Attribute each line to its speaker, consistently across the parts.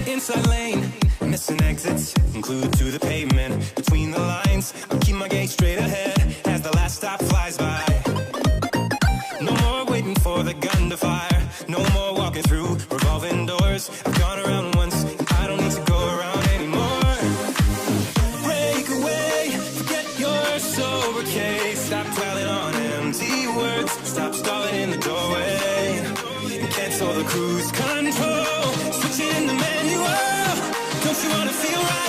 Speaker 1: Inside lane, missing exits, glued to the pavement. Between the lines, I keep my gaze straight ahead as the last stop flies by. No more waiting for the gun to fire. No more walking through revolving doors. I've gone around once, I don't need to go around anymore. Break away, forget your sober case. Stop dwelling on empty words. Stop stalling in the doorway. And cancel the cruise control. Switching the manual. Don't you wanna feel right?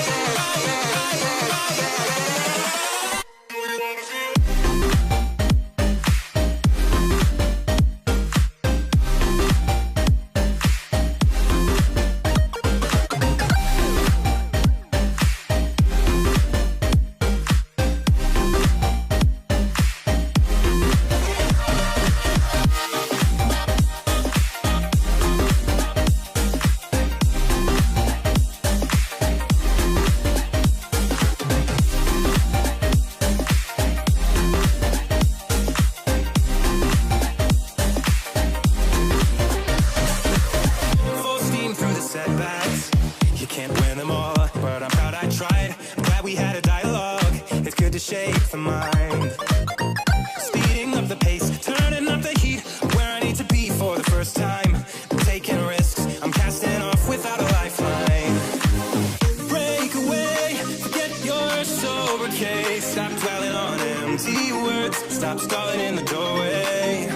Speaker 1: Stop stalling in the doorway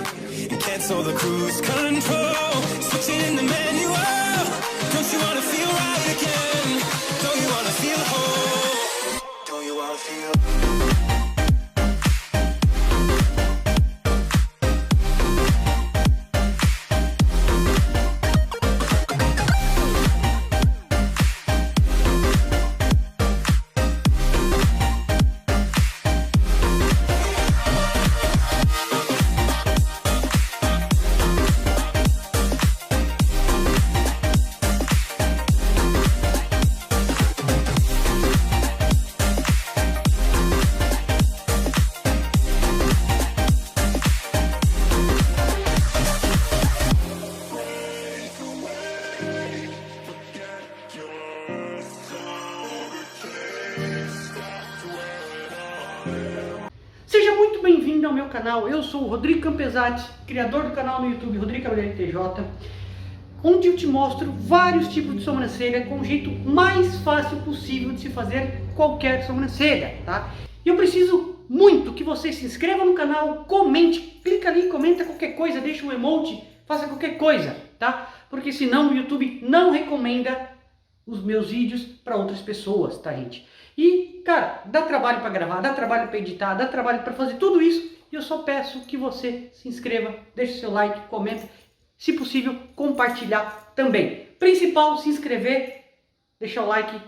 Speaker 1: and cancel the cruise control. Switching the manual. Don't you wanna feel right again? Don't you wanna feel whole? Don't you wanna feel?
Speaker 2: Seja muito bem-vindo ao meu canal. Eu sou o Rodrigo Campesati, criador do canal no YouTube Rodrigo TJ, onde eu te mostro vários tipos de sobrancelha com o jeito mais fácil possível de se fazer qualquer sobrancelha, tá? E eu preciso muito que você se inscreva no canal, comente, clica ali, comenta qualquer coisa, deixa um emoji, faça qualquer coisa, tá? Porque senão o YouTube não recomenda os meus vídeos para outras pessoas, tá, gente? E, cara, dá trabalho para gravar, dá trabalho para editar, dá trabalho para fazer tudo isso. E eu só peço que você se inscreva, deixe seu like, comenta, se possível, compartilhar também. Principal, se inscrever, deixar o like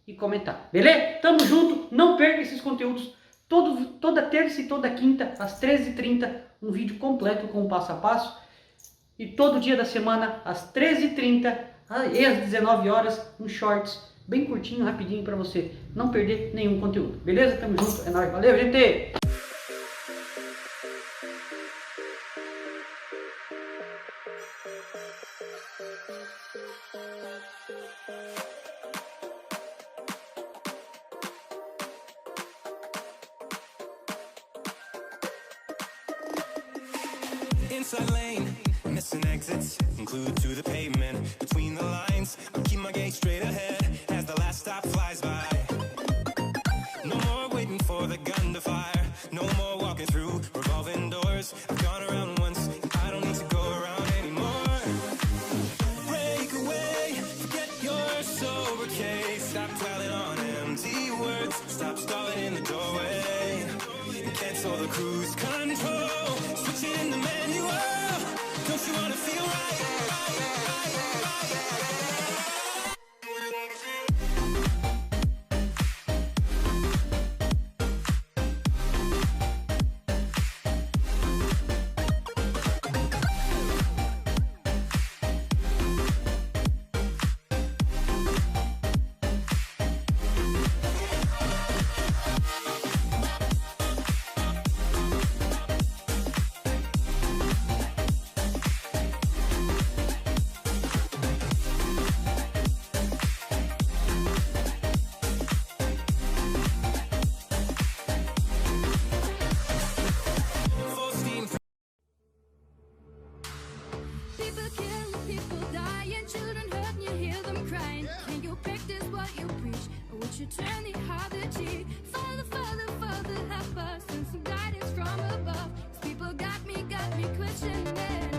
Speaker 2: e comentar, beleza? Tamo junto, não perca esses conteúdos. Toda terça e toda quinta, às 13h30, um vídeo completo com o passo a passo. E todo dia da semana, às 13h30 e às 19 horas, um shorts bem curtinho, rapidinho para você não perder nenhum conteúdo. Beleza? Tamo junto, é nóis. Valeu, gente!
Speaker 1: Inside lane, missing exits, glued to the pavement. Between the lines, I keep my gaze straight ahead as the last stop flies by. No more waiting for the gun to fire. No more walking through revolving doors. I've gone around once, I don't need to go around anymore. Break away, forget your sober case. Stop dwelling on empty words. Stop stalling in the doorway and cancel the cruise control. Switching the manual. Don't you wanna feel right? People killing, people dying, children hurt and you hear them crying. Can you practice what you preach, or would you turn the other cheek? Father, Father, Father, help us, and some guidance from above. These people got me questioning.